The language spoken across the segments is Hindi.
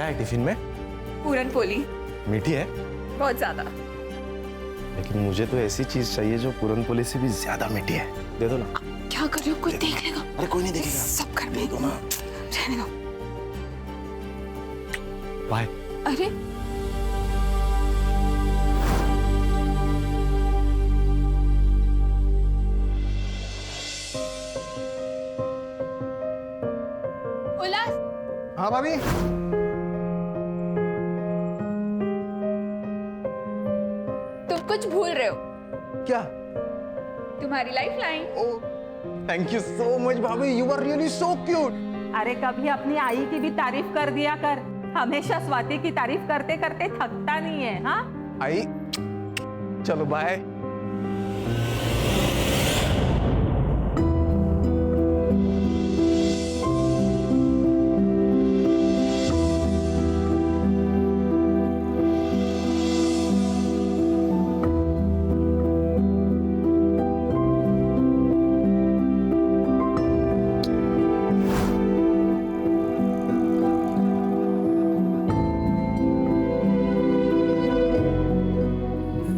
क्या है टिफिन में? पूरन पोली। मीठी है? बहुत ज्यादा। लेकिन मुझे तो ऐसी चीज चाहिए जो पूरन पोली से भी ज्यादा मीठी है। दे दो ना। क्या कर रहे हो? कोई देख लेगा। अरे कोई नहीं देखेगा। सब घर दे में दो ना। रहने दो। बाय। अरे उल्लास, हाँ भाभी। तुम कुछ भूल रहे हो। क्या? तुम्हारी life line. Oh, thank you so much भाभी, you are really so cute. अरे कभी अपनी आई की भी तारीफ कर दिया कर, हमेशा स्वाति की तारीफ करते करते थकता नहीं है। हाँ आई, चलो बाय।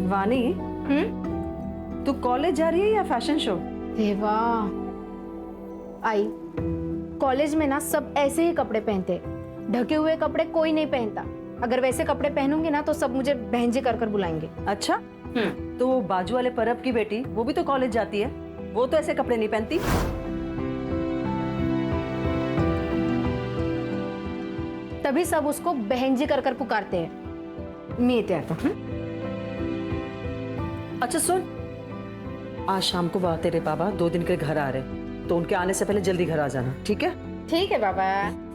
वानी, तू कॉलेज जा रही है या फैशन शो? देवा, आई कॉलेज में ना सब ऐसे ही कपड़े पहनते, ढके हुए कपड़े कोई नहीं पहनता। अगर वैसे कपड़े पहनूंगी ना तो सब मुझे बहन जी कर बुलाएंगे। अच्छा, तो वो बाजू वाले परब की बेटी, वो भी तो कॉलेज जाती है, वो तो ऐसे कपड़े नहीं पहनती। तभी सब उसको बहन जी कर पुकारते हैं। मैं तो अच्छा सुन, आज शाम को तेरे पापा 2 दिन के घर आ रहे, तो उनके आने से पहले जल्दी घर आ जाना, ठीक है? ठीक है बाबा,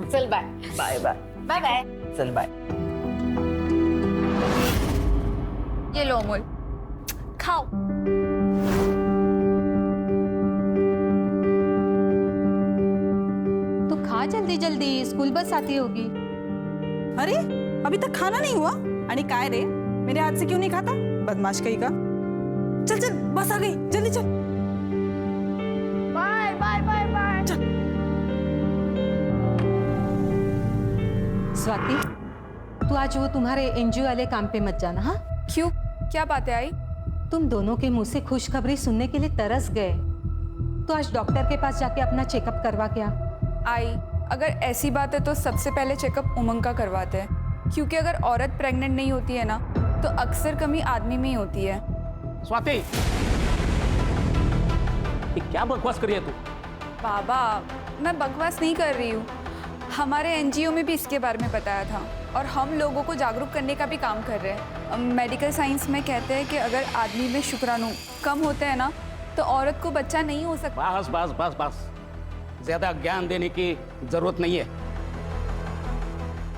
चल bye. Bye bye. Bye bye. चल बाय। ये लो अमूल, खाओ। तो खा जल्दी जल्दी, स्कूल बस आती होगी। अरे अभी तक खाना नहीं हुआ? आणि काय रे, मेरे हाथ से क्यों नहीं खाता? बदमाश कहीं का। चल चल, बस आ गई, जल्दी चल। Bye bye bye bye. Swati, तू आज वो तुम्हारे एनजीओ वाले काम पे मत जाना। हाँ, क्यों? क्या बात है आई? तुम दोनों के मुंह से खुशखबरी सुनने के लिए तरस गए। तो आज डॉक्टर के पास जाके अपना चेकअप करवा क्या? आई, अगर ऐसी बात है तो सबसे पहले चेकअप उमंग का करवाते हैं, क्योंकि अगर औरत प्रेग्नेंट नहीं होती है ना तो अक्सर कमी आदमी में ही होती है। स्वाति, ये क्या बकवास कर रही है तू? बाबा, मैं बकवास नहीं कर रही हूँ। हमारे एनजीओ में भी इसके बारे में बताया था और हम लोगों को जागरूक करने का भी काम कर रहे हैं। मेडिकल साइंस में कहते हैं कि अगर आदमी में शुक्राणु कम होते हैं ना तो औरत को बच्चा नहीं हो सकता। बस बस बस बस, ज्यादा ज्ञान देने की जरूरत नहीं है।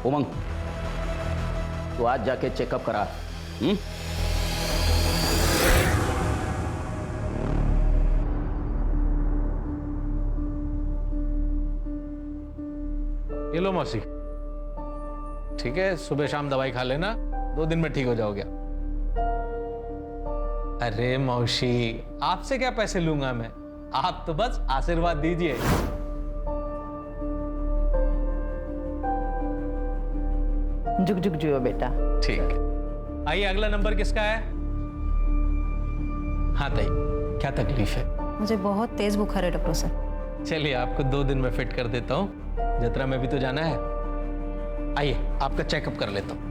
उमंग, तो आज जाके चेकअप करा। ये लो मौसी, ठीक है, सुबह शाम दवाई खा लेना, 2 दिन में ठीक हो जाओगे। अरे मौसी, आपसे क्या पैसे लूंगा मैं, आप तो बस आशीर्वाद दीजिए। झुक झुक जियो बेटा। ठीक है, आइए अगला नंबर किसका है? हाँ ताई, क्या तकलीफ है? मुझे बहुत तेज बुखार है डॉक्टर साहब। चलिए आपको 2 दिन में फिट कर देता हूँ, जतरा में भी तो जाना है। आइए आपका चेकअप कर लेता हूँ।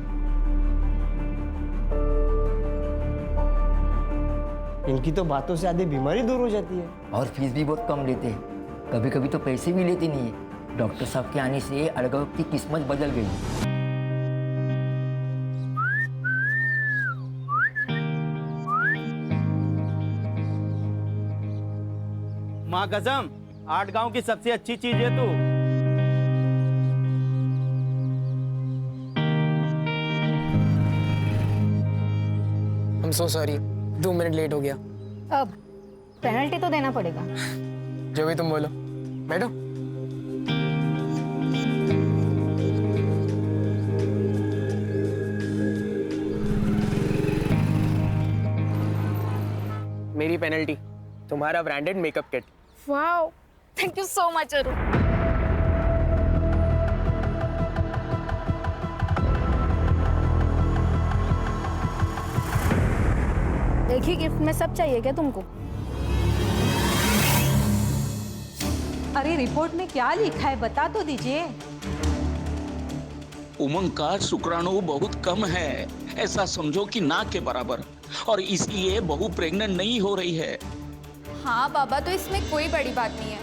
इनकी तो बातों से आधी बीमारी दूर हो जाती है। और फीस भी बहुत कम लेते हैं, कभी कभी तो पैसे भी लेते नहीं है। डॉक्टर साहब के आने से अड़गव की किस्मत बदल गई। माँ कसम, 8 गांव की सबसे अच्छी चीज है तू। I'm so sorry, 2 minute late हो गया। अब पेनल्टी तो देना पड़ेगा। जो भी तुम बोलो। बैठो। मेरी पेनल्टी, तुम्हारा branded makeup kit. Wow, thank you so much Arun. एक ही गिफ्ट में सब चाहिए क्या तुमको? अरे रिपोर्ट में क्या लिखा है बता तो दीजिए। उमंग का शुक्राणु बहुत कम है, ऐसा समझो कि ना के बराबर, और इसलिए बहू प्रेग्नेंट नहीं हो रही है। हाँ बाबा, तो इसमें कोई बड़ी बात नहीं है।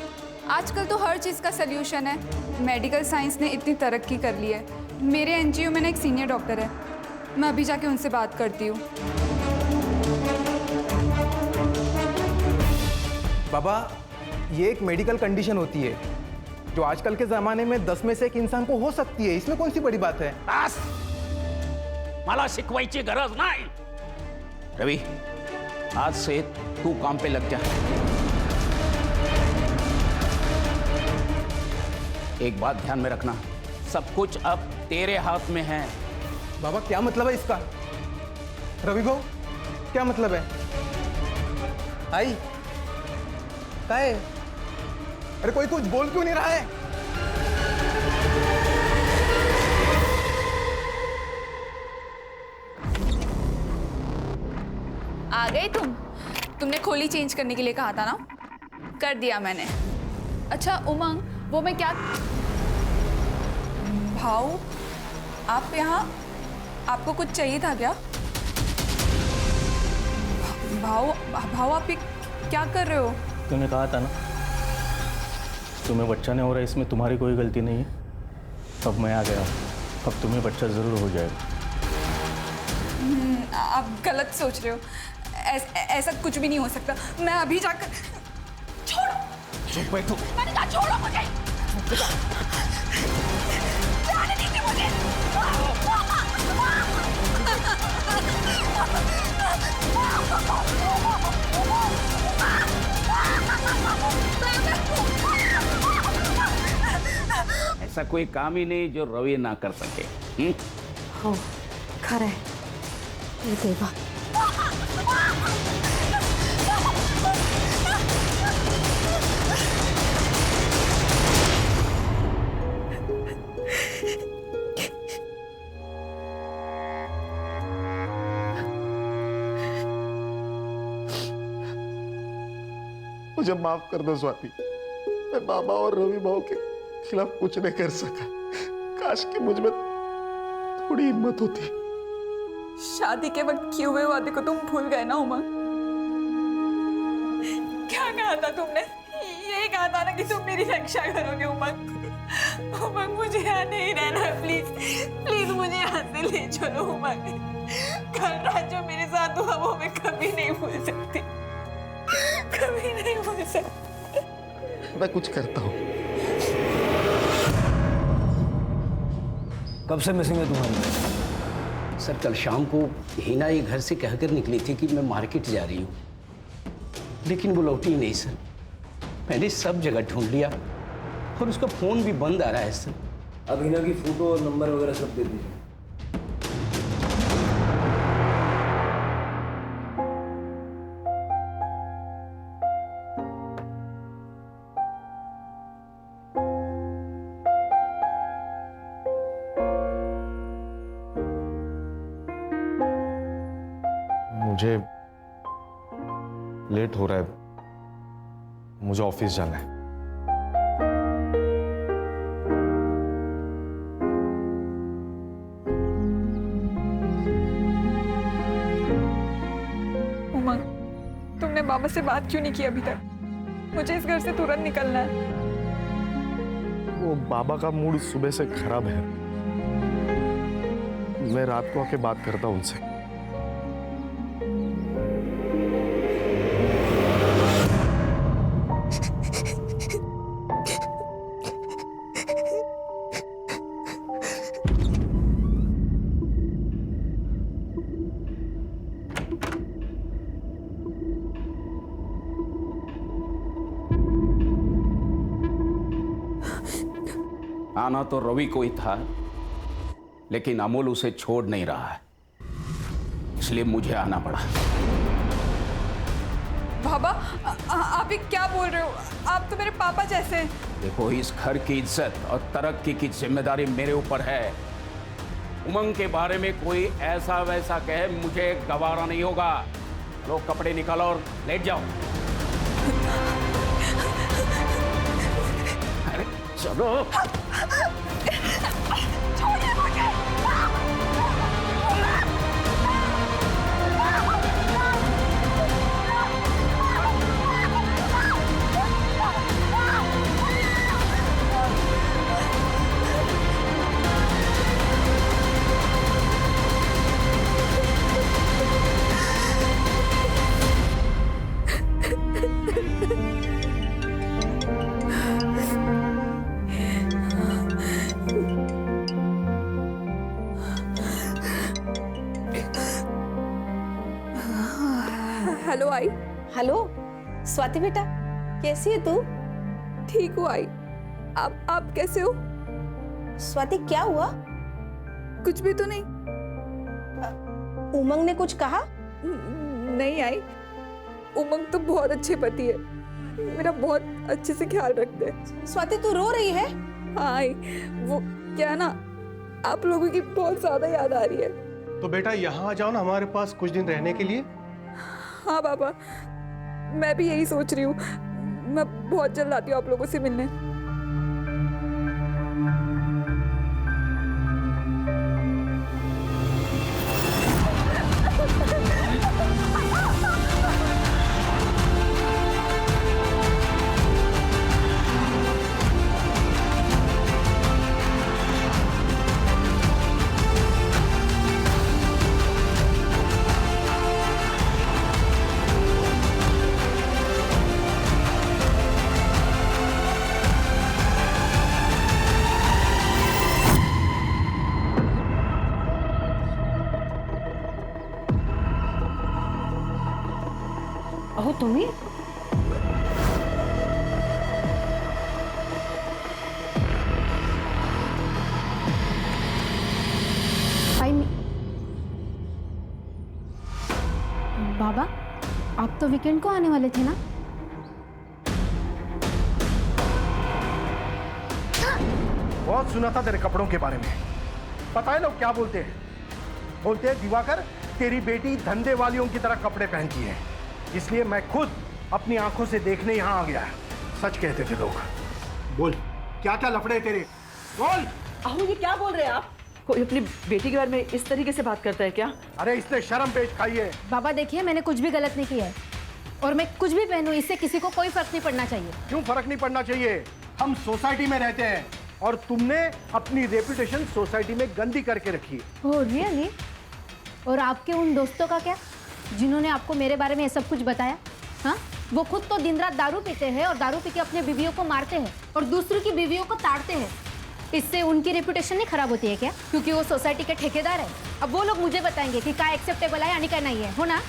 आजकल तो हर चीज़ का सल्यूशन है। मेडिकल साइंस ने इतनी तरक्की कर ली है। मेरे एनजीओ में ना एक सीनियर डॉक्टर है, मैं अभी जाके उनसे बात करती हूँ। बाबा, ये एक मेडिकल कंडीशन होती है जो आजकल के ज़माने में 10 में से एक इंसान को हो सकती है। इसमें कौन सी बड़ी बात है? बस, मला शिकवायची गरज नाही। रवि, आज से तू काम पे लग जा। एक बात ध्यान में रखना, सब कुछ अब तेरे हाथ में है। बाबा, क्या मतलब है इसका? रवि भाऊ, क्या मतलब है? आई क्या है? अरे कोई कुछ बोल क्यों नहीं रहा है? आ गए तुमने खोली चेंज करने के लिए कहा था ना, कर दिया मैंने। अच्छा उमंग, वो मैं क्या भाऊ, आप यहाँ, आपको कुछ चाहिए था क्या? भाऊ आप ये क्या कर रहे हो? तूने कहा था ना तुम्हें बच्चा नहीं हो रहा, इसमें तुम्हारी कोई गलती नहीं है। अब मैं आ गया, अब तुम्हें बच्चा जरूर हो जाएगा। आप गलत सोच रहे हो, ऐसा कुछ भी नहीं हो सकता। मैं अभी जाकर, छोड़ो। चुप बैठो। मैंने कहा छोड़ो मुझे। जाने दीजिए मुझे। ऐसा कोई काम ही नहीं जो रवि ना कर सके। हो खरं आहे, हे देवा। मुझे माफ कर दो स्वाति, मैं बाबा और रवि भाऊ के खिलाफ कुछ नहीं कर सका। काश कि मुझ में थोड़ी हिम्मत होती। शादी के वक्त किए हुए वादे को तुम भूल गए ना उमंग? क्या कहा था तुमने? यही कहा था ना कि तुम मेरी रक्षा करोगे उमंग। उमंग मुझे यहाँ नहीं रहना, प्लीज प्लीज मुझे यहाँ से ले चलो उमंग। कल रात जो मेरे साथ हुआ वो मैं कभी नहीं भूल सकती, कभी नहीं भूल सकती। मैं कुछ करता हूँ। कब से मिसिंग है तुम्हारी? सर, कल शाम को हिना ये घर से कहकर निकली थी कि मैं मार्केट जा रही हूँ, लेकिन वो लौटी ही नहीं सर। मैंने सब जगह ढूंढ लिया और उसका फोन भी बंद आ रहा है सर। अब हिना की फोटो और नंबर वगैरह सब दे दीजिए। मुझे लेट हो रहा है, मुझे ऑफिस जाना है। उमंग, तुमने बाबा से बात क्यों नहीं की अभी तक? मुझे इस घर से तुरंत निकलना है। वो बाबा का मूड सुबह से खराब है, मैं रात को आके बात करता हूँ उनसे। आना तो रवि को ही था, लेकिन अमोल उसे छोड़ नहीं रहा है, इसलिए मुझे आना पड़ा। बाबा, आप ये क्या बोल रहे हो? आप तो मेरे पापा जैसे हैं। देखो, इस घर की इज्जत और तरक्की की जिम्मेदारी मेरे ऊपर है। उमंग के बारे में कोई ऐसा वैसा कहे, मुझे गवारा नहीं होगा। लो कपड़े निकालो और लेट जाओ। अरे चलो। हेलो आई। हेलो स्वाति बेटा, कैसी है तू? ठीक हूँ आई। आप कैसे हो? स्वाति क्या हुआ? कुछ भी तो नहीं। उमंग ने कुछ कहा? नहीं आई, उमंग तो बहुत अच्छे पति है, मेरा बहुत अच्छे से ख्याल रखते हैं। स्वाति तू रो रही है? हाँ आई, वो क्या ना, आप लोगों की बहुत ज्यादा याद आ रही है। तो बेटा यहाँ आ जाओ ना हमारे पास कुछ दिन रहने के लिए। हाँ पापा, मैं भी यही सोच रही हूँ। मैं बहुत जल्द आती हूँ आप लोगों से मिलने। अहो तुम्ही बाबा, आप तो वीकेंड को आने वाले थे ना? बहुत सुना था तेरे कपड़ों के बारे में। पता है लोग क्या बोलते हैं? बोलते हैं दिवाकर तेरी बेटी धंधे वालियों की तरह कपड़े पहनती है, इसलिए मैं खुद अपनी आंखों से देखने यहाँ आ गया। सच कहते थे लोग। बोल क्या क्या लफड़े तेरे, बोल। अहो ये क्या बोल रहे हैं आप? कोई अपनी बेटी के बारे में इस तरीके से बात करता है क्या? अरे इसने शर्म पेश खाई है। बाबा देखिए, मैंने कुछ भी गलत नहीं किया है और मैं कुछ भी पहनूं इससे किसी को कोई फर्क नहीं पड़ना चाहिए। क्यों फर्क नहीं पड़ना चाहिए? हम सोसाइटी में रहते हैं और तुमने अपनी रेपुटेशन सोसाइटी में गंदी करके रखी है। Oh really? और आपके उन दोस्तों का क्या, जिन्होंने आपको मेरे बारे में ये सब कुछ बताया? हाँ, वो खुद तो दिन रात दारू पीते हैं और दारू पी के अपने बीवियों को मारते हैं और दूसरों की बीवियों को ताड़ते हैं। इससे उनकी रेपुटेशन नहीं खराब होती है क्या? क्योंकि वो सोसाइटी के ठेकेदार है। अब वो लोग मुझे बताएंगे कि क्या एक्सेप्टेबल है यानी क्या नहीं है, हो ना?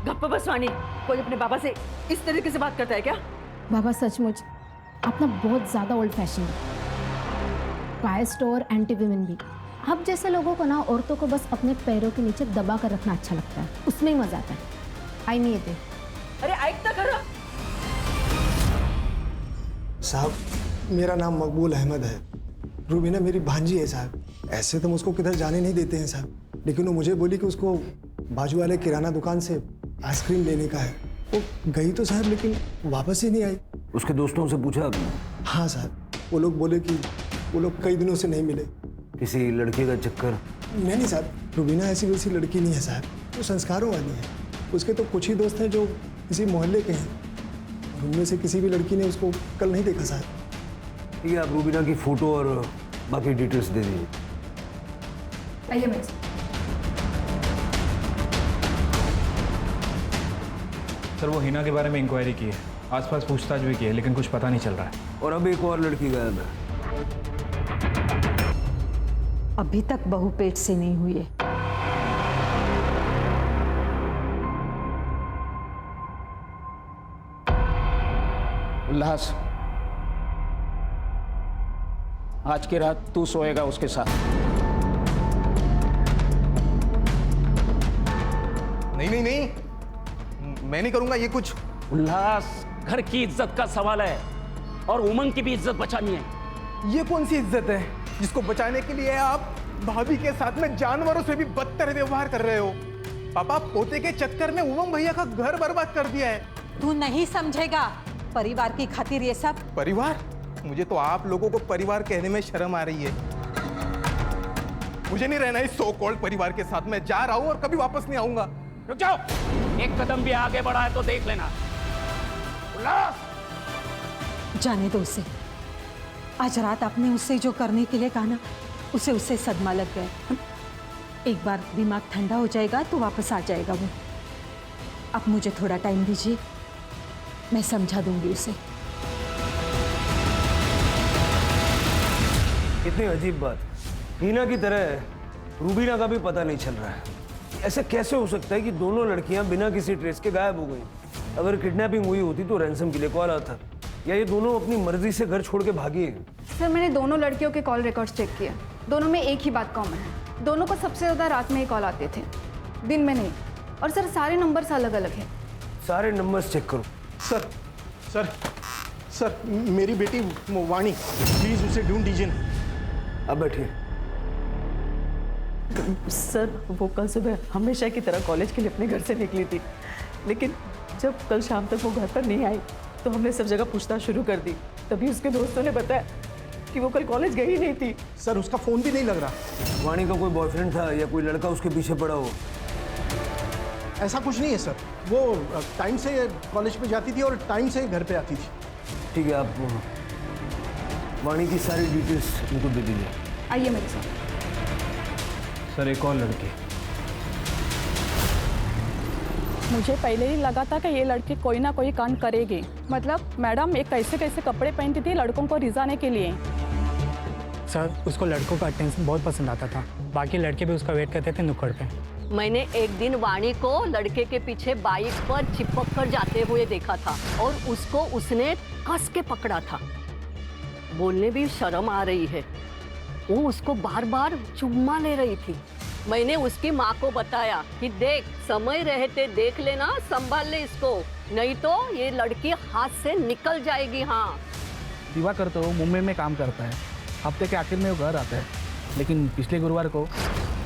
गप्पा बसवानी, कोई अपने बाबा से इस तरीके से बात करता है क्या? बाबा सचमुच आप ना बहुत ज़्यादा ओल्ड फैशन है, बायस्ड और एंटी विमेन भी। आप जैसे लोगों को ना औरतों को बस अपने पैरों के नीचे दबा कर रखना अच्छा लगता है, उसमें ही मजा आता है। आई नहीं थे। अरे ऐकता करो। साहब, मेरा नाम मकबूल अहमद है। रूबीना मेरी भांजी है साहब। ऐसे तो मुझको किधर जाने नहीं देते हैं साहब, लेकिन वो मुझे बोली कि उसको बाजू वाले किराना दुकान से आइसक्रीम लेने का है। वो गई तो साहब, लेकिन वापस ही नहीं आई। उसके दोस्तों से पूछा आपने? हाँ साहब, वो लोग बोले कि वो लोग कई दिनों से नहीं मिले। किसी लड़के का चक्कर? नहीं साहब, रूबीना ऐसी वैसी लड़की नहीं है साहब, वो संस्कारों वाली है। उसके तो कुछ ही दोस्त हैं जो किसी मोहल्ले के हैं, और उनमें से किसी भी लड़की ने उसको कल नहीं देखा साहब। ठीक है, आप रूबीना की फोटो और बाकी डिटेल्स दे दीजिए। आइए मैं सर, वो हिना के बारे में इंक्वायरी की है, आसपास पूछताछ भी की है, लेकिन कुछ पता नहीं चल रहा है। और अब एक और लड़की गायब है। अभी तक बहू पेट से नहीं हुई है। उल्लास, आज की रात तू सोएगा उसके साथ। नहीं नहीं नहीं, मैं नहीं करूंगा ये कुछ। उल्लास, घर की इज्जत का सवाल है और उमंग की भी इज्जत बचानी है। ये कौन सी इज्जत है जिसको बचाने के लिए आप भाभी के साथ में जानवरों से भी बदतर व्यवहार कर रहे हो? पापा, पोते के चक्कर में उमंग भैया का घर बर्बाद कर दिया है। तू नहीं समझेगा, परिवार की खातिर ये सब। परिवार? मुझे तो आप लोगों को परिवार कहने में शर्म आ रही है। मुझे नहीं रहना इस सो कॉल्ड परिवार के साथ। मैं जा रहा हूं और कभी वापस नहीं आऊंगा। रुक जाओ, एक कदम भी आगे बढ़ा है तो देख लेना। उल्लास, जाने दो उसे। आज रात आपने उससे जो करने के लिए कहा ना, उससे सदमा लग गया। एक बार दिमाग ठंडा हो जाएगा तो वापस आ जाएगा वो। आप मुझे थोड़ा टाइम दीजिए, मैं समझा दूंगी उसे। इतनी अजीब बात, हीना की तरह रूबीना का भी पता नहीं चल रहा है। ऐसे कैसे हो सकता है कि दोनों लड़कियां बिना किसी ट्रेस के गायब हो गई? अगर किडनैपिंग हुई होती तो रैंसम के लिए कॉल आता, या ये दोनों अपनी मर्जी से घर छोड़ के भागी है? सर, मैंने दोनों लड़कियों के कॉल रिकॉर्ड्स चेक किए। दोनों में एक ही बात कॉमन है, दोनों को सबसे ज़्यादा रात में ही कॉल आते थे, दिन में नहीं। और सर, सारे नंबर्स अलग अलग हैं। सारे नंबर्स चेक करो। सर सर सर, मेरी बेटी वाणी, प्लीज उसे ढूंढ दीजिए। अब बैठिए। सर, वो कल सुबह हमेशा की तरह कॉलेज के लिए अपने घर से निकली थी, लेकिन जब कल शाम तक वो घर पर नहीं आई तो हमने सब जगह पूछताछ शुरू कर दी। तभी उसके दोस्तों ने बताया कि वो कल कॉलेज गई नहीं थी। सर, उसका फोन भी नहीं लग रहा। वाणी का कोई बॉयफ्रेंड था या कोई लड़का उसके पीछे पड़ा हो? ऐसा कुछ नहीं है सर, वो टाइम से कॉलेज पे जाती थी और टाइम से घर पे आती थी। ठीक है, आप वाणी की सारी डिटेल्स इनको दे दीजिए। आइए मेरे साथ। सर, एक और लड़की। मुझे पहले ही लगा था कि ये लड़की कोई ना कोई कांड करेगी। मतलब? मैडम, ये कैसे कैसे कपड़े पहनती थी लड़कों को रिझाने के लिए। सर, उसको लड़कों का अटेंशन बहुत पसंद आता था। बाकी लड़के भी उसका वेट करते थे नुक्कड़ पे। मैंने एक दिन वाणी को लड़के के पीछे बाइक पर चिपक कर जाते हुए देखा था और उसको उसने कस के पकड़ा था। बोलने भी शर्म आ रही है। वो उसको बार बार चुम्मा ले रही थी। मैंने उसकी माँ को बताया कि देख, समय रहते देख लेना, संभाल ले इसको, नहीं तो ये लड़की हाथ से निकल जाएगी। हाँ, दिवाकर तो मुंबई में काम करता है, हफ्ते के आखिर में वो घर आता है, लेकिन पिछले गुरुवार को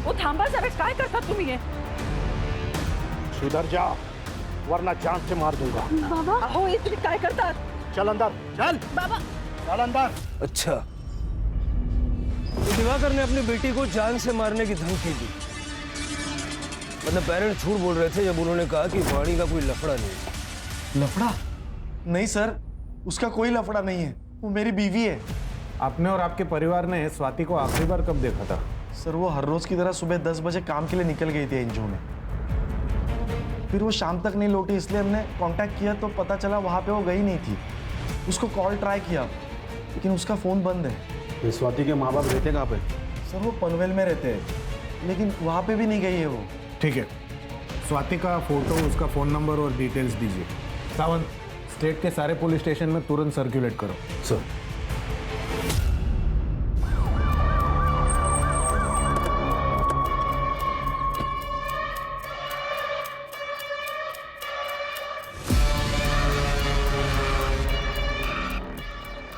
वो थांबा जरा, काय करता तुम्ही ये? सुधर जा, वरना जान से मार दूंगा। बाबा, अहो इतनी काय करता? चल अंदर, चल बाबा, चल अंदर। अच्छा, तो दिवाकर ने अपनी बेटी को जान से मारने की धमकी दी। मतलब पेरेंट्स झूठ बोल रहे थे जब उन्होंने कहा कि वाणी का कोई लफड़ा नहीं। लफड़ा? नहीं सर, उसका कोई लफड़ा नहीं है, वो मेरी बीवी है। आपने और आपके परिवार ने स्वाति को आखिरी बार कब देखा था? सर, वो हर रोज की तरह सुबह 10 बजे काम के लिए निकल गई थी एनजीओ में। फिर वो शाम तक नहीं लौटी, इसलिए हमने कांटेक्ट किया तो पता चला वहाँ पे वो गई नहीं थी। उसको कॉल ट्राई किया लेकिन उसका फ़ोन बंद है। ये स्वाति के माँ बाप रहते कहाँ पे? सर, वो पनवेल में रहते हैं, लेकिन वहाँ पे भी नहीं गई है वो। ठीक है, स्वाति का फोटो, उसका फ़ोन नंबर और डिटेल्स दीजिए। सावंत, स्टेट के सारे पुलिस स्टेशन में तुरंत सर्कुलेट करो। सर।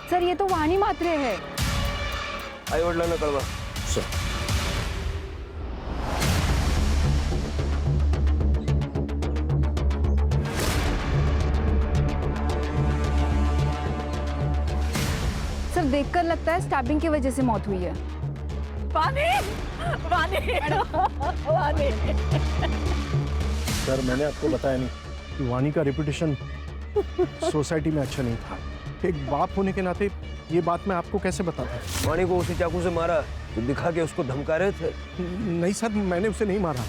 सर, ये तो वाणी मात्रे है। आई वडिलांना कळवा। सर। सर, देखकर लगता है स्टैबिंग की वजह से मौत हुई है। वाणी, वाणी, वाणी। सर, मैंने आपको बताया नहीं कि वाणी का रेपुटेशन सोसाइटी में अच्छा नहीं था। एक बाप होने के नाते ये बात मैं आपको कैसे बताता? वाणी को उसी चाकू से मारा तो दिखा के उसको धमका रहे थे? नहीं सर, मैंने उसे नहीं मारा।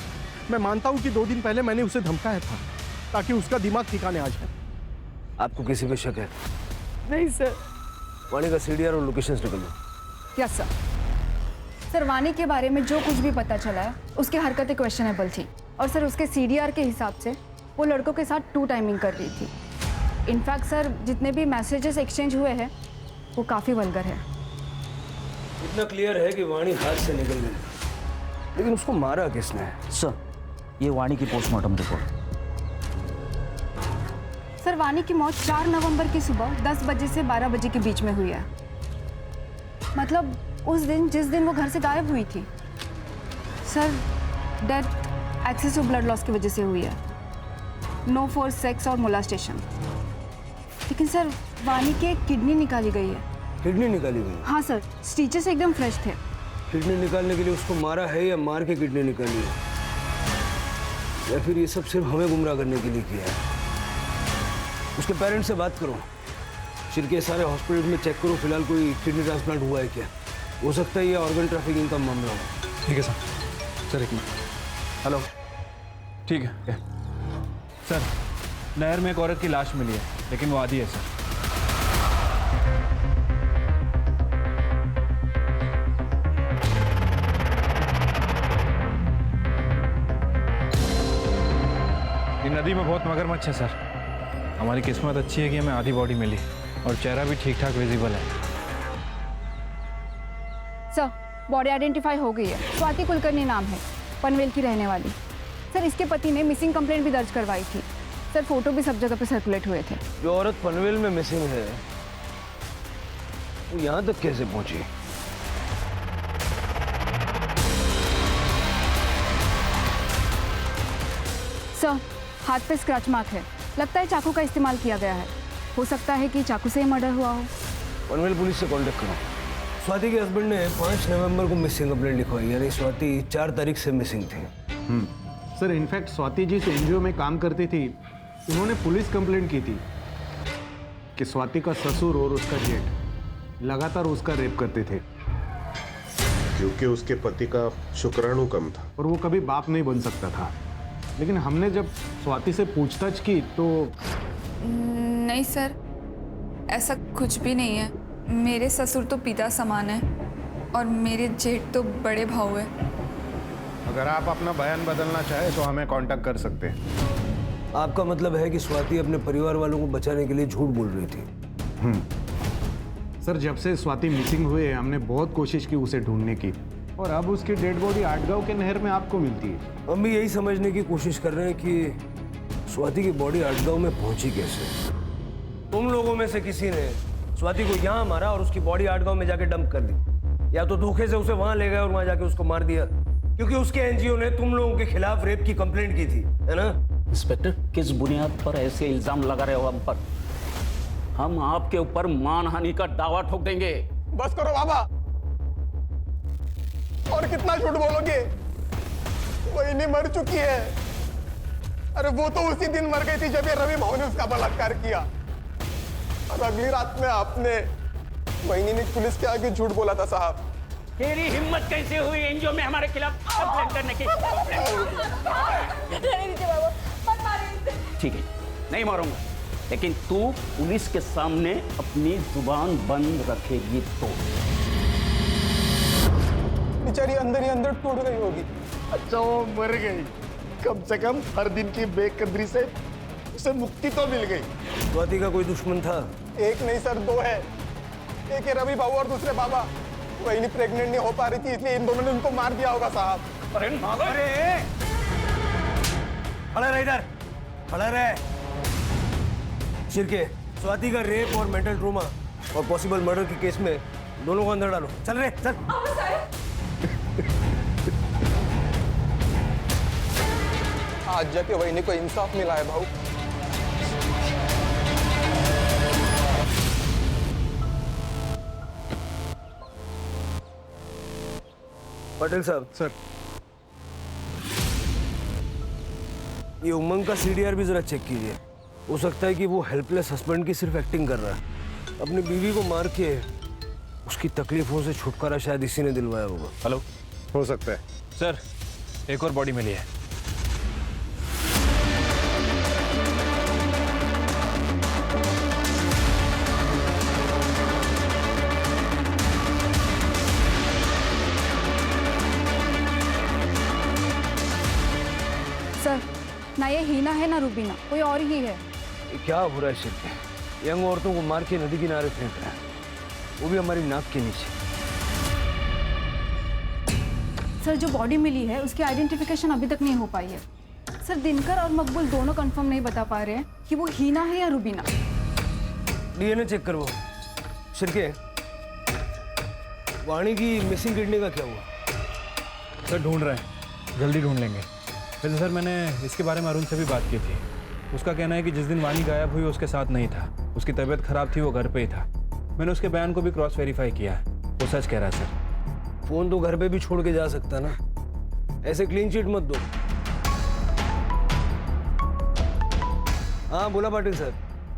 मैं मानता हूँ कि 2 दिन पहले मैंने उसे धमकाया था ताकि उसका दिमाग ठिकाने आ जाए। आपको किसी पे शक है? नहीं सर। वाणी का सीडीआर और लोकेशंस निकल लो। Yes sir. सर, वाणी के बारे में जो कुछ भी पता चला है उसकी हरकतें क्वेश्चनेबल थी और सर उसके सीडीआर के हिसाब से वो लड़कों के साथ 2 टाइमिंग कर रही थी। इनफैक्ट सर, जितने भी मैसेजेस एक्सचेंज हुए हैं वो काफ़ी वल्गर है। इतना क्लियर है कि वाणी हाथ से निकल गई, लेकिन उसको मारा किसने? सर, ये वाणी की पोस्टमार्टम रिपोर्ट। सर, वाणी की मौत 4 नवंबर की सुबह 10 बजे से 12 बजे के बीच में हुई है। मतलब उस दिन जिस दिन वो घर से गायब हुई थी। Sir, death excessive blood loss की वजह से हुई है, नो फॉर सेक्स और मोलास्टेशन। लेकिन सर, वाणी के किडनी निकाली गई है। किडनी निकाली गई? हाँ सर, स्टिचेस एकदम फ्रेश थे। किडनी निकालने के लिए उसको मारा है या मार के किडनी निकाली है, या फिर ये सब सिर्फ हमें गुमराह करने के लिए किया है? उसके पेरेंट्स से बात करो, शिरके सारे हॉस्पिटल में चेक करो, फिलहाल कोई किडनी ट्रांसप्लांट हुआ है क्या? हो सकता है ये ऑर्गन ट्रैफिकिंग का मामला हो। ठीक है सर, एक मिनट। हेलो, ठीक है सर। नहर में एक औरत की लाश मिली है, लेकिन वो आधी है सर। ये नदी में बहुत मगरमच्छ है सर। हमारी किस्मत अच्छी है कि हमें आधी बॉडी मिली और चेहरा भी ठीक ठाक विजिबल है। सर, बॉडी आइडेंटिफाई हो गई है। स्वाति कुलकर्णी नाम है, पनवेल की रहने वाली। सर, इसके पति ने मिसिंग कंप्लेंट भी दर्ज करवाई थी। सर, फोटो भी सब जगह पे सर्कुलेट हुए थे। जो औरत पनवेल में मिसिंग है वो यहाँ तक कैसे पहुंची? सर, हाथ पे स्क्रैच मार्क है, लगता है चाकू का इस्तेमाल किया गया है। हो सकता है कि चाकू से ही मर्डर हुआ हो। पनवेल पुलिस से कांटेक्ट करो। स्वाति के हस्बैंड ने 5 नवंबर को मिसिंग कंप्लेंट लिखवाई, यानी स्वाति 4 तारीख से मिसिंग थी। सर, इनफैक्ट स्वाति जिस एनजीओ में काम करती थी, उन्होंने पुलिस कंप्लेंट की थी कि स्वाति का ससुर और उसका जेठ लगातार उसका रेप करते थे, क्योंकि उसके पति का शुक्राणु कम था और वो कभी बाप नहीं बन सकता था। लेकिन हमने जब स्वाति से पूछताछ की तो नहीं सर, ऐसा कुछ भी नहीं है। मेरे ससुर तो पिता समान है और मेरे जेठ तो बड़े भाऊ है। अगर आप अपना बयान बदलना चाहे तो हमें कांटेक्ट कर सकते हैं। आपका मतलब है कि स्वाति अपने परिवार वालों को बचाने के लिए झूठ बोल रही थी? सर, जब से स्वाति मिसिंग हुए हमने बहुत कोशिश की उसे ढूंढने की, और अब उसकी डेड बॉडी आटगांव के नहर में आपको मिलती है। हम भी यही समझने की कोशिश कर रहे हैं कि स्वाति की बॉडी आटगांव में पहुंची कैसे। तुम लोगों में से किसी ने स्वाति को यहाँ मारा और उसकी बॉडी आटगांव में जाके डंप कर दी, या तो धोखे से उसे वहां ले गए और वहां जाके उसको मार दिया, क्योंकि उसके एनजीओ ने तुम लोगों के खिलाफ रेप की कंप्लेंट की थी, है ना? इंस्पेक्टर, किस बुनियाद पर ऐसे इल्जाम लगा रहे हो हम पर? हम आपके ऊपर मानहानि का दावा ठोक देंगे। बस करो बाबा, और कितना झूठ बोलोगे? वही नहीं मर चुकी है। अरे वो तो उसी दिन मर गई थी जब ये रवि भाऊ ने उसका बलात्कार किया, और अगली रात में आपने वही ने पुलिस के आगे झूठ बोला था। साहब, तेरी हिम्मत कैसे हुई एनजीओ में हमारे खिलाफ कंप्लेंट करने की? ठीक है, नहीं मारूंगा, लेकिन तू पुलिस के सामने अपनी जुबान बंद रखेगी तो। बेचारी अंदर ही अंदर टूट गई होगी। अच्छा, वो मर गई, कम से कम हर दिन की बेकदरी से उसे मुक्ति तो मिल गई। स्वाति का कोई दुश्मन था? एक नहीं सर, 2 है। एक है रवि बाबू और दूसरे बाबा। वही नहीं प्रेग्नेंट नहीं हो पा रही थी, इसलिए इन दोनों ने उनको मार दिया होगा। साहब, अरे खड़ा रह इधर, खड़ा रह। शिरके, स्वाति का रेप और मेंटल ट्रोमा और पॉसिबल मर्डर के केस में दोनों को अंदर डालो। चल रे, चल। आज जाके वही को इंसाफ मिला है भाऊ। पटेल साहब। सर, ये उमंग का सीडीआर भी जरा चेक कीजिए। हो सकता है कि वो हेल्पलेस हस्बैंड की सिर्फ एक्टिंग कर रहा है। अपनी बीवी को मार के उसकी तकलीफों से छुटकारा शायद इसी ने दिलवाया होगा। हेलो, हो सकता है। सर, एक और बॉडी मिली है। सर, ना ये हीना है ना रूबीना, कोई और ही है। ये क्या हो रहा है शिरके? यंग औरतों को मार के नदी किनारे फेंक रहे हैं, वो भी हमारी नाक के नीचे। सर जो बॉडी मिली है उसकी आइडेंटिफिकेशन अभी तक नहीं हो पाई है। सर दिनकर और मकबूल दोनों कंफर्म नहीं बता पा रहे हैं कि वो हीना है या रुबीना। डीएनए चेक करवाओ। शिरके, वाणी की मिसिंग किडनी का क्या हुआ? सर ढूंढ रहे हैं, जल्दी ढूंढ लेंगे। वैसे सर मैंने इसके बारे में अरुण से भी बात की थी। उसका कहना है कि जिस दिन वाणी गायब हुई उसके साथ नहीं था, उसकी तबीयत खराब थी, वो घर पे ही था। मैंने उसके बयान को भी क्रॉस वेरीफाई किया है, वो सच कह रहा है सर। फोन तो घर पे भी छोड़ के जा सकता ना, ऐसे क्लीन चिट मत दो। हाँ बोला पाटिल साहब।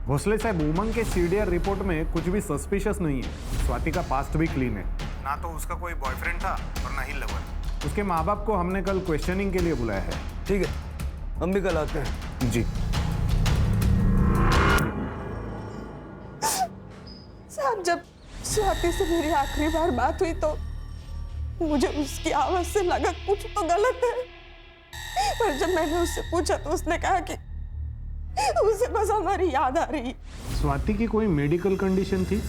भोसले साहब, उमंग के सीडीआर रिपोर्ट में कुछ भी सस्पिशियस नहीं है। स्वाति का पास्ट भी क्लीन है, ना तो उसका कोई बॉयफ्रेंड था और ना ही लवर। उसके माँ बाप को हमने कल क्वेश्चनिंग के लिए बुलाया है। ठीक है, हम भी कल आते हैं। जी साहब, जब स्वाति से मेरी आखिरी बार बात हुई तो मुझे उसकी आवाज से लगा कुछ तो गलत है, पर जब मैंने उससे पूछा तो उसने कहा कि उसे बस हमारी याद आ रही। स्वाति की कोई मेडिकल कंडीशन थी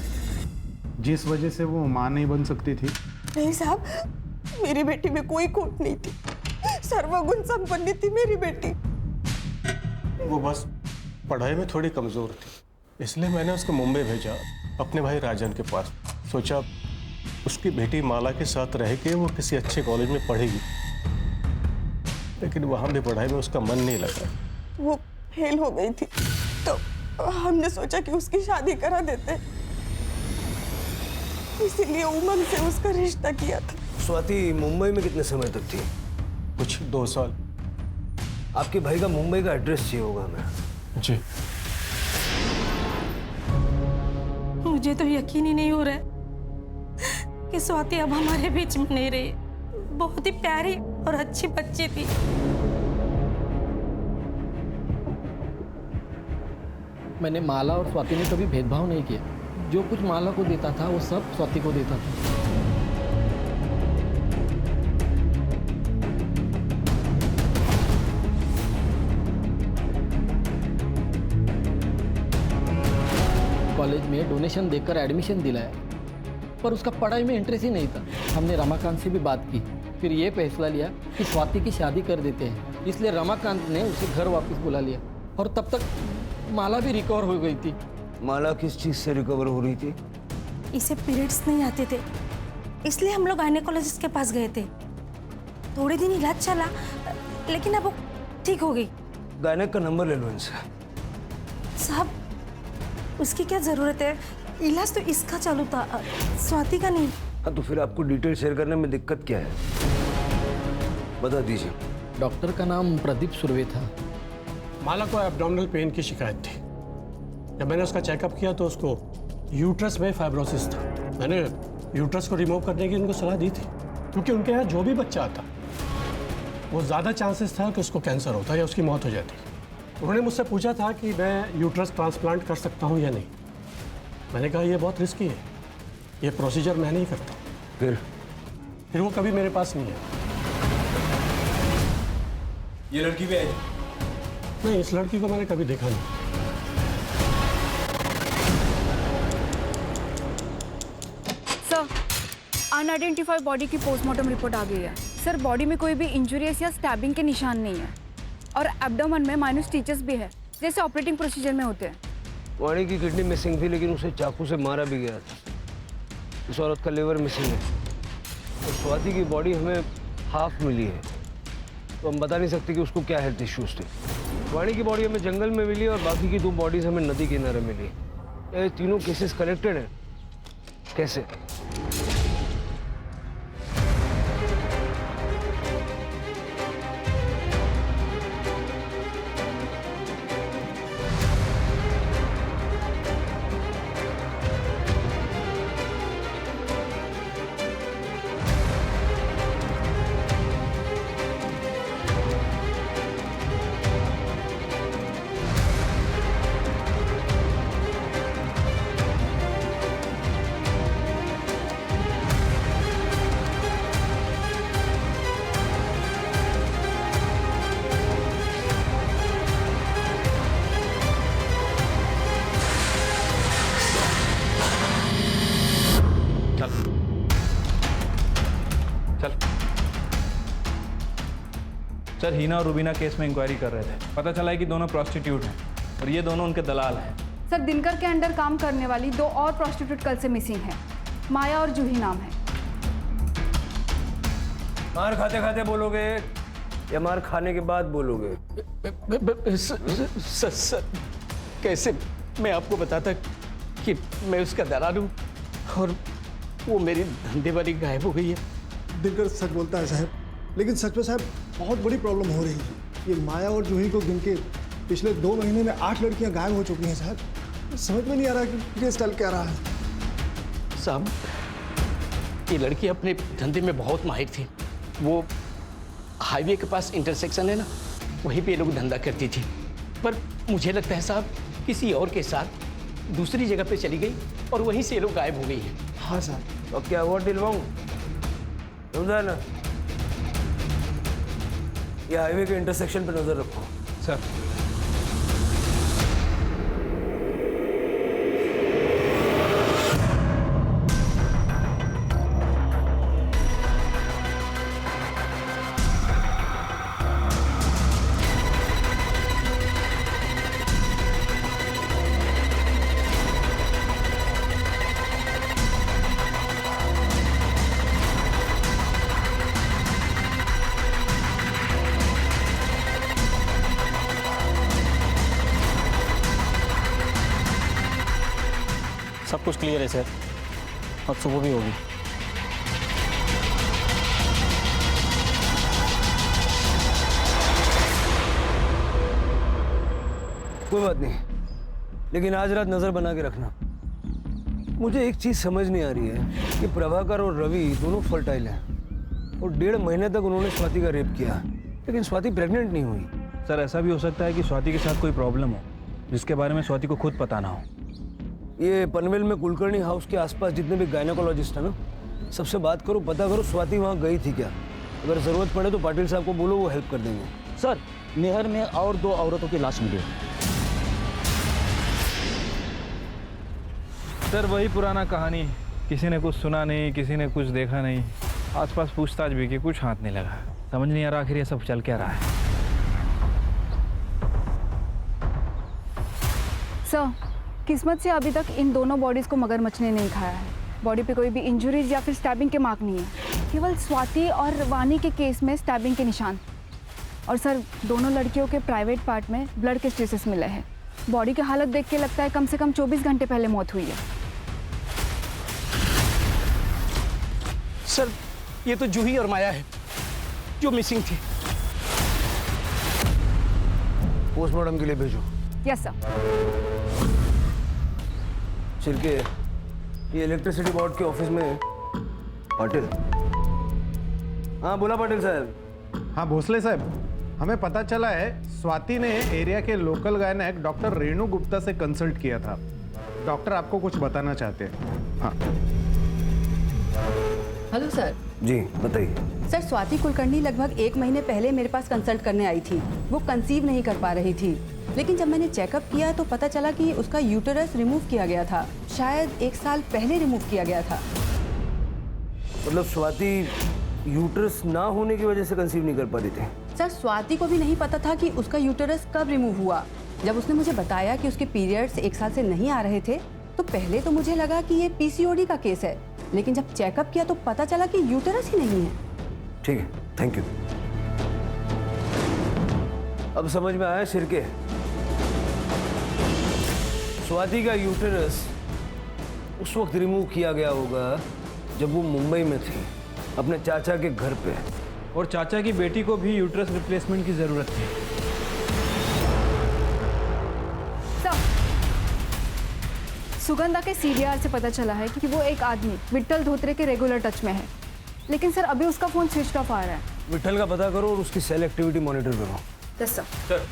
जिस वजह से वो मां नहीं बन सकती थी? नहीं साहब, मेरी बेटी में कोई खोट नहीं थी, सर्वगुण संपन्न थी मेरी बेटी। वो बस पढ़ाई में थोड़ी कमजोर थी, इसलिए मैंने उसको मुंबई भेजा अपने भाई राजन के पास। सोचा उसकी बेटी माला के साथ रह के वो किसी अच्छे कॉलेज में पढ़ेगी, लेकिन वहां भी पढ़ाई में उसका मन नहीं लगा। वो फेल हो गई थी तो हमने सोचा कि उसकी शादी करा देते, इसीलिए उमंग से उसका रिश्ता किया था। स्वाति मुंबई में कितने समय तक थी? कुछ 2 साल। आपके भाई का मुंबई का एड्रेस चाहिए होगा हमें। जी। मुझे तो यकीन ही नहीं हो रहा है कि स्वाति अब हमारे बीच में नहीं रही। बहुत ही प्यारी और अच्छी बच्ची थी। मैंने माला और स्वाति ने कभी भेदभाव नहीं किया। जो कुछ माला को देता था वो सब स्वाति को देता था। कॉलेज में डोनेशन देकर एडमिशन दिलाया, पर उसका पढ़ाई में इंटरेस्ट ही नहीं था। हमने रमाकांत से भी बात की, फिर ये फैसला लिया कि स्वाति की शादी कर देते हैं। इसलिए रमाकांत ने उसे घर वापस बुला लिया और तब तक माला भी रिकवर हो गई थी। माला किस चीज से रिकवर हो रही थी? इसे पीरियड्स नहीं आते थे, इसलिए हम लोग गायनेकोलॉजिस्ट के पास गए थे। थोड़े दिन इलाज चला, लेकिन अब वो ठीक हो गई। गायनेक का नंबर ले लो इनसे। साहब, उसकी क्या जरूरत है? इलाज तो इसका चालू था, स्वाति का नहीं। हाँ, तो फिर आपको डिटेल शेयर करने में दिक्कत क्या है, बता दीजिए। डॉक्टर का नाम प्रदीप सुर्वे था। माला को एब्डोमिनल पेन की शिकायत थी। जब मैंने उसका चेकअप किया तो उसको यूट्रस में फाइब्रोसिस था। मैंने यूट्रस को रिमूव करने की उनको सलाह दी थी, क्योंकि उनके यहाँ जो भी बच्चा आता वो ज़्यादा चांसेस था कि उसको कैंसर होता या उसकी मौत हो जाती। उन्होंने मुझसे पूछा था कि मैं यूट्रस ट्रांसप्लांट कर सकता हूँ या नहीं। मैंने कहा ये बहुत रिस्की है, ये प्रोसीजर मैं नहीं करता। फिर वो कभी मेरे पास नहीं है। ये लड़की भी आई? नहीं, इस लड़की को मैंने कभी देखा नहीं। सर, अनआइडेंटिफाइड बॉडी की पोस्टमार्टम रिपोर्ट आ गई है। सर, बॉडी में कोई भी इंजुरीज या स्टैबिंग के निशान नहीं है और एब्डोमेन में माइनर स्टिचेस भी है, जैसे ऑपरेटिंग प्रोसीजर में होते हैं। वाणी की किडनी मिसिंग थी, लेकिन उसे चाकू से मारा भी गया था। इस औरत का लिवर मिसिंग है और स्वाति की बॉडी हमें हाफ मिली है, तो हम बता नहीं सकते कि उसको क्या हेल्थ इश्यूज थे। वाणी की बॉडी हमें जंगल में मिली और बाकी की 2 बॉडीज हमें नदी किनारे मिली। ये तीनों केसेस कनेक्टेड हैं कैसे? सर हीना और रुबीना केस में इंक्वायरी कर रहे थे। पता चला है कि दोनों प्रॉस्टिट्यूट हैं और ये दोनों उनके दलाल हैं। सर दिनकर के अंडर काम करने वाली 2 और प्रॉस्टिट्यूट कल से मिसिंग हैं। माया और जूही नाम है। मार खाते खाते बोलोगे या मार खाने के बाद बोलोगे? सर कैसे मैं आपको बताता कि मैं उसका दलाल हूँ और वो मेरी धंधे वाली गायब हो गई है। दिनकर सच बोलता है साहब, लेकिन सच में साहब बहुत बड़ी प्रॉब्लम हो रही है। ये माया और जूही को गिन के पिछले 2 महीने में 8 लड़कियां गायब हो चुकी हैं साहब। समझ में नहीं आ रहा कि ये चल क्या रहा है। साहब ये लड़की अपने धंधे में बहुत माहिर थी। वो हाईवे के पास इंटरसेक्शन है ना, वहीं पे ये लोग धंधा करती थी। पर मुझे लगता है साहब किसी और के साथ दूसरी जगह पे चली गई और वहीं से ये लोग गायब हो गई है। हाँ सर। तो क्या हुआ दिलवाऊं? समझा ना? ये हाईवे के इंटरसेक्शन पे नजर रखो। सर सब कुछ क्लियर है सर, अब सुबह भी होगी। कोई बात नहीं, लेकिन आज रात नजर बना के रखना। मुझे एक चीज समझ नहीं आ रही है कि प्रभाकर और रवि दोनों फर्टाइल हैं और 1.5 महीने तक उन्होंने स्वाति का रेप किया, लेकिन स्वाति प्रेग्नेंट नहीं हुई। सर ऐसा भी हो सकता है कि स्वाति के साथ कोई प्रॉब्लम हो जिसके बारे में स्वाति को खुद पता ना हो। ये पनवेल में कुलकर्णी हाउस के आसपास जितने भी गायनेकोलॉजिस्ट हैं ना, सबसे बात करो, पता करो स्वाति वहाँ गई थी क्या। अगर जरूरत पड़े तो पाटिल साहब को बोलो, वो हेल्प कर देंगे। सर नहर में और 2 औरतों की लाश मिली। सर वही पुराना कहानी, किसी ने कुछ सुना नहीं, किसी ने कुछ देखा नहीं, आसपास पूछताछ भी की, कुछ हाथ नहीं लगा। समझ नहीं आ रहा आखिर ये सब चल क्या रहा है। सर किस्मत से अभी तक इन दोनों बॉडीज़ को मगरमच्छ ने नहीं खाया है। बॉडी पे कोई भी इंजरीज या फिर स्टैबिंग के मार्क नहीं है, केवल स्वाति और वानी के केस में स्टैबिंग के निशान। और सर दोनों लड़कियों के प्राइवेट पार्ट में ब्लड के ट्रेसेस मिले हैं। बॉडी की हालत देख के लगता है कम से कम 24 घंटे पहले मौत हुई है। सर ये तो जूही और माया है जो मिसिंग थी। पोस्टमार्टम के लिए भेजो। Yes sir. छिलके, ये इलेक्ट्रिसिटी बोर्ड के ऑफिस में पाटिल। हाँ बोला पाटिल साहब। हाँ भोसले साहब, हमें पता चला है स्वाति ने एरिया के local gynaec doctor Renu Gupta से कंसल्ट किया था। डॉक्टर आपको कुछ बताना चाहते हैं। हाँ हेलो सर। जी बताइए। सर स्वाति कुलकर्णी लगभग 1 महीने पहले मेरे पास कंसल्ट करने आई थी। वो कंसीव नहीं कर पा रही थी, लेकिन जब मैंने चेकअप किया तो पता चला कि उसका यूटेरस रिमूव किया गया था। शायद 1 साल पहले रिमूव किया गया था। मतलब स्वाति यूटेरस ना होने की वजह से कंसीव नहीं कर पा रही थी? सर स्वाति को भी नहीं पता था कि उसका यूटेरस कब रिमूव हुआ। जब उसने मुझे बताया कि उसके पीरियड्स 1 साल से नहीं आ रहे थे तो पहले तो मुझे लगा कि ये पीसीओडी का केस है, लेकिन जब चेकअप किया तो पता चला कि यूटेरस ही नहीं है। ठीक है, थैंक यू। अब समझ में आया सिरके, स्वाति का यूटेरस उस वक्त रिमूव किया गया होगा जब वो मुंबई में थी अपने चाचा के घर पे, और चाचा की बेटी को भी यूट्रस रिप्लेसमेंट की जरूरत थी। सर सुगंधा के सीडीआर से पता चला है कि वो एक आदमी विट्ठल धोत्रे के रेगुलर टच में है, लेकिन सर अभी उसका फोन स्विच ऑफ आ रहा है। विट्ठल का पता करो और उसकी सेल एक्टिविटी मॉनिटर करो। Yes sir. सर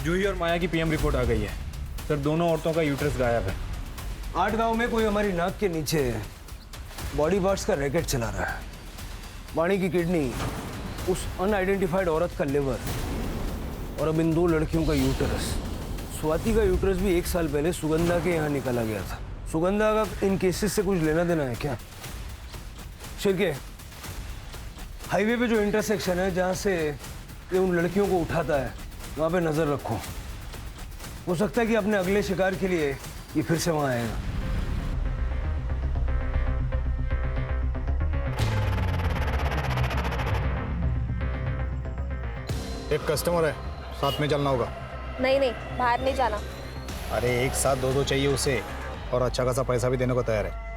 जूही और माया की पीएम रिपोर्ट आ गई है। सर दोनों औरतों का यूट्रस गायब है। 8 गांव में कोई हमारी नाक के नीचे बॉडी पार्ट्स का रैकेट चला रहा है। वाणी की किडनी, उस अनआइडेंटिफाइड औरत का लिवर और अब इन 2 लड़कियों का यूटेरस। स्वाति का यूटेरस भी 1 साल पहले सुगंधा के यहाँ निकाला गया था। सुगंधा का इन केसेस से कुछ लेना देना है क्या? शिरके, हाईवे पे जो इंटरसेक्शन है जहाँ से ये उन लड़कियों को उठाता है, वहाँ पे नजर रखो। हो सकता है कि अपने अगले शिकार के लिए ये फिर से वहाँ आएगा। एक कस्टमर है, साथ में चलना होगा। नहीं नहीं, बाहर नहीं जाना। अरे एक साथ दो चाहिए उसे, और अच्छा खासा पैसा भी देने को तैयार है।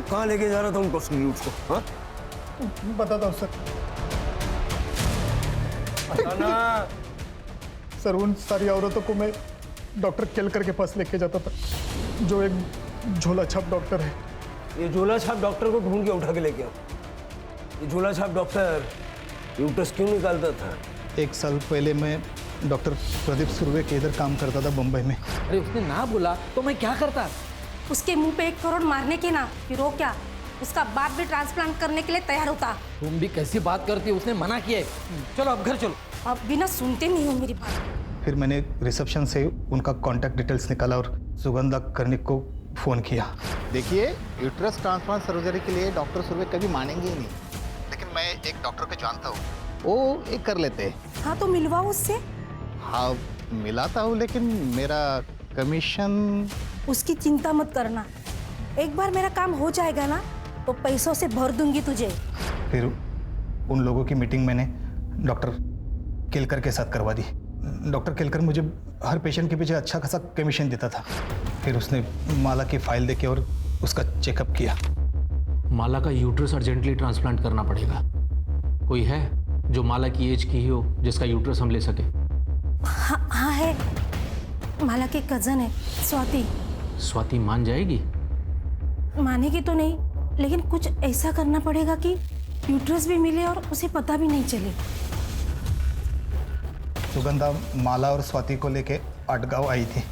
कहाँ लेके जा रहा था उनको उसको? हाँ? बताता हूँ सर। सर उन सारी औरतों को मैं डॉक्टर केलकर के पास लेके जाता था, जो एक झोला छाप डॉक्टर है। ये झोला छाप डॉक्टर को ढूंढ के उठा के लेके आओ। ये झोला छाप डॉक्टर यूट्रस क्यों निकालता था? 1 साल पहले मैं डॉक्टर प्रदीप सुर्वे के इधर काम करता था बम्बई में। अरे उसने ना बोला तो मैं क्या करता? उसके मुंह पे 1 करोड़ मारने के ना, फिर वो क्या, उसका बाप भी ट्रांसप्लांट करने के लिए तैयार होता। तुम भी कैसी बात करती हो, उसने मना किया है। चलो अब घर चलो। अब भी ना सुनते नहीं हो मेरी बात। फिर मैंने रिसेप्शन से उनका कॉन्टैक्ट डिटेल्स निकाला और सुगंधा कर्णिक को फ़ोन किया। देखिए, यूट्रस ट्रांसप्लांट सर्जरी के लिए डॉक्टर सुर्वे कभी मानेंगे ही नहीं, लेकिन मैं एक डॉक्टर को जानता हूँ, वो एक कर लेते हैं। हाँ तो मिलवाओ उससे। हाँ मिलाता हूँ, लेकिन मेरा कमीशन। उसकी चिंता मत करना, एक बार मेरा काम हो जाएगा ना तो पैसों से भर दूंगी तुझे। फिर उन लोगों की मीटिंग मैंने डॉक्टर केलकर के साथ करवा दी। डॉक्टर केलकर मुझे हर पेशेंट के पीछे अच्छा खासा कमीशन देता था। फिर उसने माला की फाइल देके और उसका चेकअप किया। माला का यूट्रस अर्जेंटली ट्रांसप्लांट करना पड़ेगा। कोई है जो माला की एज की ही हो, जिसका यूट्रस हम ले सके? हाँ है, माला के कजन है स्वाति। स्वाति मान जाएगी? मानेगी तो नहीं, लेकिन कुछ ऐसा करना पड़ेगा कि यूट्रस भी मिले और उसे पता भी नहीं चले। सुगंधा माला और स्वाति को लेके आटगांव आई थी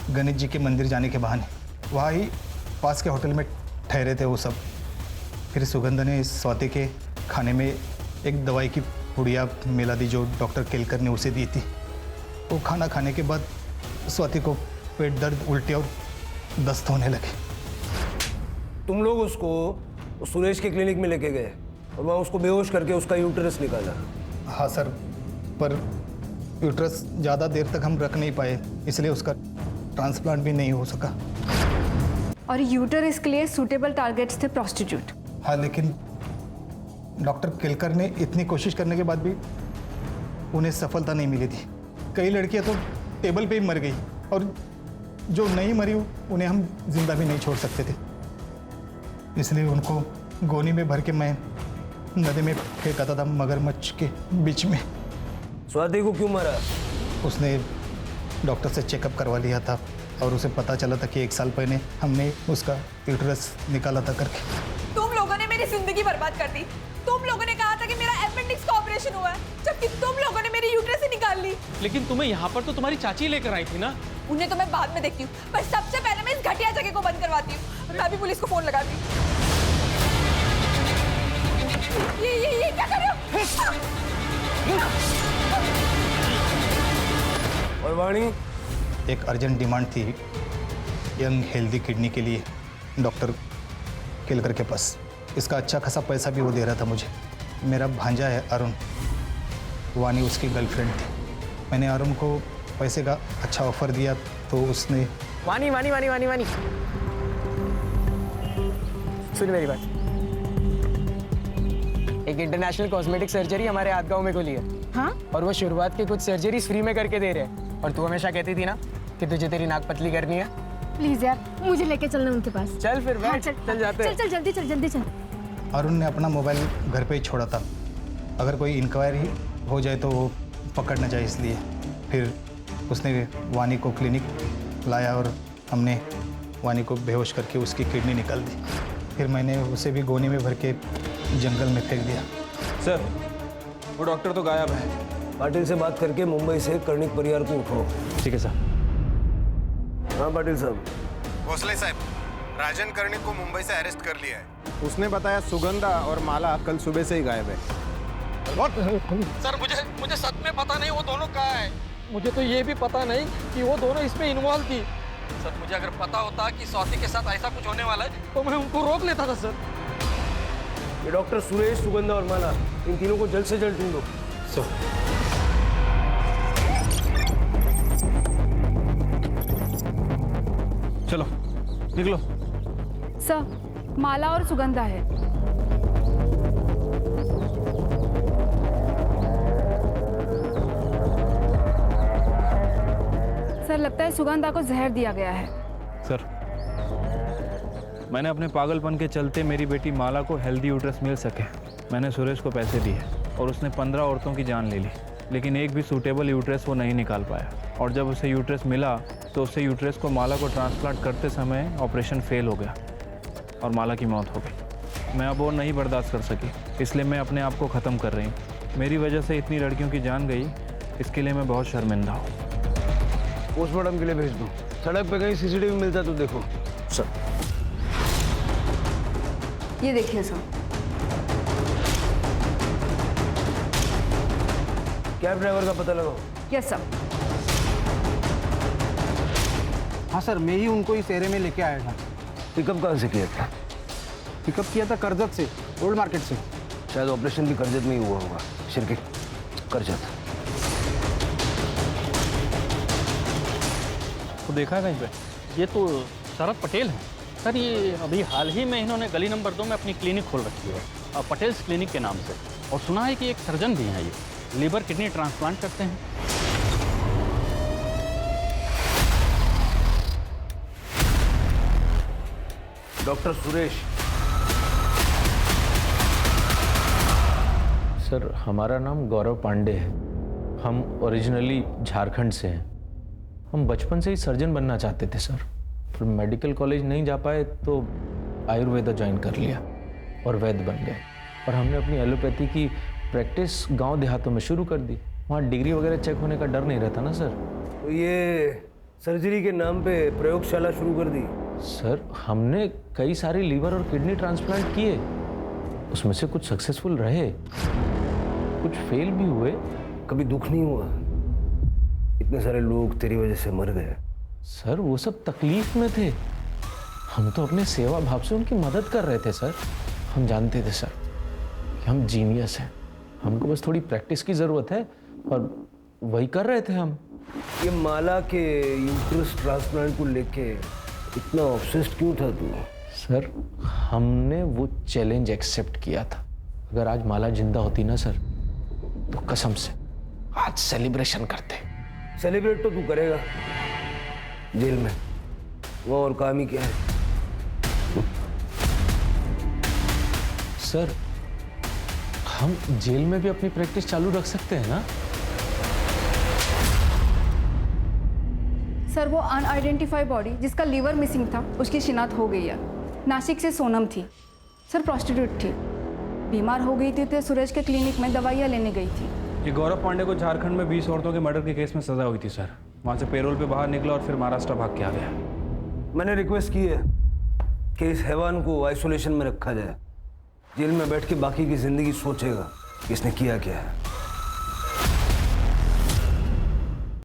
गणेश जी के मंदिर जाने के बहाने। वहाँ ही पास के होटल में ठहरे थे वो सब। फिर सुगंधा ने स्वाति के खाने में एक दवाई की पुड़िया मिला दी जो डॉक्टर केलकर ने उसे दी थी। वो खाना खाने के बाद स्वाति को पेट दर्द, उल्टी और दस्त होने लगे। तुम लोग उसको सुरेश के क्लिनिक में लेके गए और वहाँ उसको बेहोश करके उसका यूट्रस निकाला? हाँ सर, पर यूट्रस ज़्यादा देर तक हम रख नहीं पाए, इसलिए उसका ट्रांसप्लांट भी नहीं हो सका। और यूटरस के लिए सूटेबल टारगेट्स थे प्रोस्टिट्यूट। हाँ, लेकिन डॉक्टर केलकर ने इतनी कोशिश करने के बाद भी उन्हें सफलता नहीं मिली थी। कई लड़कियां तो टेबल पे ही मर गई, और जो नहीं मरी उन्हें हम जिंदा भी नहीं छोड़ सकते थे। इसलिए उनको गोनी में भर के मैं नदी में फेंकाता था, मगरमच्छ के बीच में। स्वाति को क्यों मारा? उसने डॉक्टर से चेकअप करवा लिया था और उसे पता चला था कि 1 साल पहले हमने उसका यूट्रस निकाला था करके। तुम लोगों ने मेरी जिंदगी बर्बाद कर दी। तुम लोगों ने कहा था कि मेरा अपेंडिक्स का ऑपरेशन हुआ है, जबकि तुम लोगों ने मेरी यूट्रस ही निकाल ली। लेकिन तुम्हें यहाँ पर तो तुम्हारी चाची लेकर आई थी ना। उन्हें तो मैं बाद में देखती हूँ, पर सबसे पहले मैं इस घटिया जगह को बंद करवाती हूँ। मैं भी पुलिस को फोन लगाती हूँ। ये क्या कर रहे हो? और वाणी? एक अर्जेंट डिमांड थी यंग हेल्दी किडनी के लिए डॉक्टर केलकर के पास। इसका अच्छा खासा पैसा भी वो दे रहा था मुझे। मेरा भांजा है अरुण, वानी उसकी गर्लफ्रेंड थी। मैंने अरुण को पैसे का अच्छा ऑफर दिया तो उसने वानी वानी वानी वानी वानी सुन मेरी बात। एक इंटरनेशनल कॉस्मेटिक सर्जरी हमारे आदगांव में खुली है। हाँ? और वो शुरुआत की कुछ सर्जरीज फ्री में करके दे रहे हैं। और तू हमेशा कहती थी ना कि तुझे तेरी नाक पतली करनी है। प्लीज यार, मुझे लेके चलना उनके पास। चल फिर बैठ। हाँ, चल जाते हैं। चल जल्दी चल जल्दी चल। अरुण ने अपना मोबाइल घर पे ही छोड़ा था, अगर कोई इंक्वायरी हो जाए तो वो पकड़ न जाए, इसलिए। फिर उसने वानी को क्लिनिक लाया और हमने वानी को बेहोश करके उसकी किडनी निकाल दी। फिर मैंने उसे भी गोनी में भर के जंगल में फेंक दिया। सर, वो डॉक्टर तो गायब है। पाटिल से बात करके मुंबई से कर्णिक परिवार को उठाओ। ठीक है साहब। हाँ पाटिल साहब। भोसले साहब, राजन कर्णिक को मुंबई से अरेस्ट कर लिया है। उसने बताया सुगंधा और माला कल सुबह से ही गायब है। सर मुझे सच में पता नहीं वो दोनों कहाँ है। मुझे तो ये भी पता नहीं कि वो दोनों इसमें इन्वॉल्व थी। सर मुझे अगर पता होता कि स्वाति के साथ ऐसा कुछ होने वाला है तो मैं उनको रोक लेता था सर। ये डॉक्टर सुरेश, सुगंधा और माला, इन तीनों को जल्द से जल्द ढूंढो। चलो निकलो। सर, माला और सुगंधा है। सर, लगता है सुगंधा को जहर दिया गया है। सर, मैंने अपने पागलपन के चलते मेरी बेटी माला को हेल्दी यूट्रस मिल सके, मैंने सुरेश को पैसे दिए और उसने 15 औरतों की जान ले ली, लेकिन एक भी सूटेबल यूट्रस वो नहीं निकाल पाया। और जब उसे यूट्रस मिला तो उससे यूट्रस को माला को ट्रांसप्लांट करते समय ऑपरेशन फेल हो गया और माला की मौत हो गई। मैं अब और नहीं बर्दाश्त कर सकी, इसलिए मैं अपने आप को ख़त्म कर रही हूँ। मेरी वजह से इतनी लड़कियों की जान गई, इसके लिए मैं बहुत शर्मिंदा हूँ। पोस्टमार्टम के लिए भेज दो। सड़क पे कहीं सीसीटीवी मिलता तो देखो। सर, ये देखिए सर। कैब ड्राइवर का पता लगाओ। Yes sir. हाँ सर, मैं ही उनको इस एरिया में लेके आया था। पिकअप कहाँ से किया था? पिकअप किया था करजत से, ओल्ड मार्केट से। शायद ऑपरेशन भी करजत में ही हुआ होगा। शिरके करजत। तो देखा है कहीं पे? ये तो शरद पटेल है सर। ये अभी हाल ही में इन्होंने गली नंबर 2 में अपनी क्लिनिक खोल रखी है, पटेल्स क्लिनिक के नाम से। और सुना है कि एक सर्जन भी हैं, ये लीवर किडनी ट्रांसप्लांट करते हैं। डॉक्टर सुरेश। सर, हमारा नाम गौरव पांडे है। हम ओरिजिनली झारखंड से हैं। हम बचपन से ही सर्जन बनना चाहते थे सर, फिर मेडिकल कॉलेज नहीं जा पाए तो आयुर्वेदा ज्वाइन कर लिया और वैद्य बन गए। और हमने अपनी एलोपैथी की प्रैक्टिस गांव देहातों में शुरू कर दी। वहाँ डिग्री वगैरह चेक होने का डर नहीं रहता ना सर। तो ये सर्जरी के नाम पे प्रयोगशाला शुरू कर दी? सर, हमने कई सारे लीवर और किडनी ट्रांसप्लांट किए, उसमें से कुछ सक्सेसफुल रहे, कुछ फेल भी हुए। कभी दुख नहीं हुआ? इतने सारे लोग तेरी वजह से मर गए। सर, वो सब तकलीफ में थे, हम तो अपने सेवा भाव से उनकी मदद कर रहे थे सर। हम जानते थे सर कि हम जीनियस हैं, हमको बस थोड़ी प्रैक्टिस की ज़रूरत है और वही कर रहे थे हम। ये माला के यूट्रस ट्रांसप्लांट को लेके इतना ऑब्सेस्ड क्यों था तू? सर, हमने वो चैलेंज एक्सेप्ट किया था। अगर आज माला जिंदा होती ना सर, तो कसम से आज सेलिब्रेशन करते। सेलिब्रेट तो तू करेगा जेल में, वो और काम ही क्या है? सर, हम जेल में भी अपनी प्रैक्टिस चालू रख सकते हैं ना? सर, वो अनआइडेंटिफाइड बॉडी जिसका लीवर मिसिंग था, उसकी शिनाख्त हो गई है। नासिक से सोनम थी सर, प्रोस्टिट्यूट थी, बीमार हो गई थी तो सुरेश के क्लिनिक में दवाइयाँ लेने गई थी। ये गौरव पांडे को झारखंड में 20 औरतों के मर्डर के केस में सजा हुई थी सर। वहाँ से पेरोल पे बाहर निकला और फिर महाराष्ट्र भाग के आ गया। मैंने रिक्वेस्ट की है कि इस हैवान को आइसोलेशन में रखा जाए। जेल में बैठ के बाकी की जिंदगी सोचेगा कि इसने किया क्या है।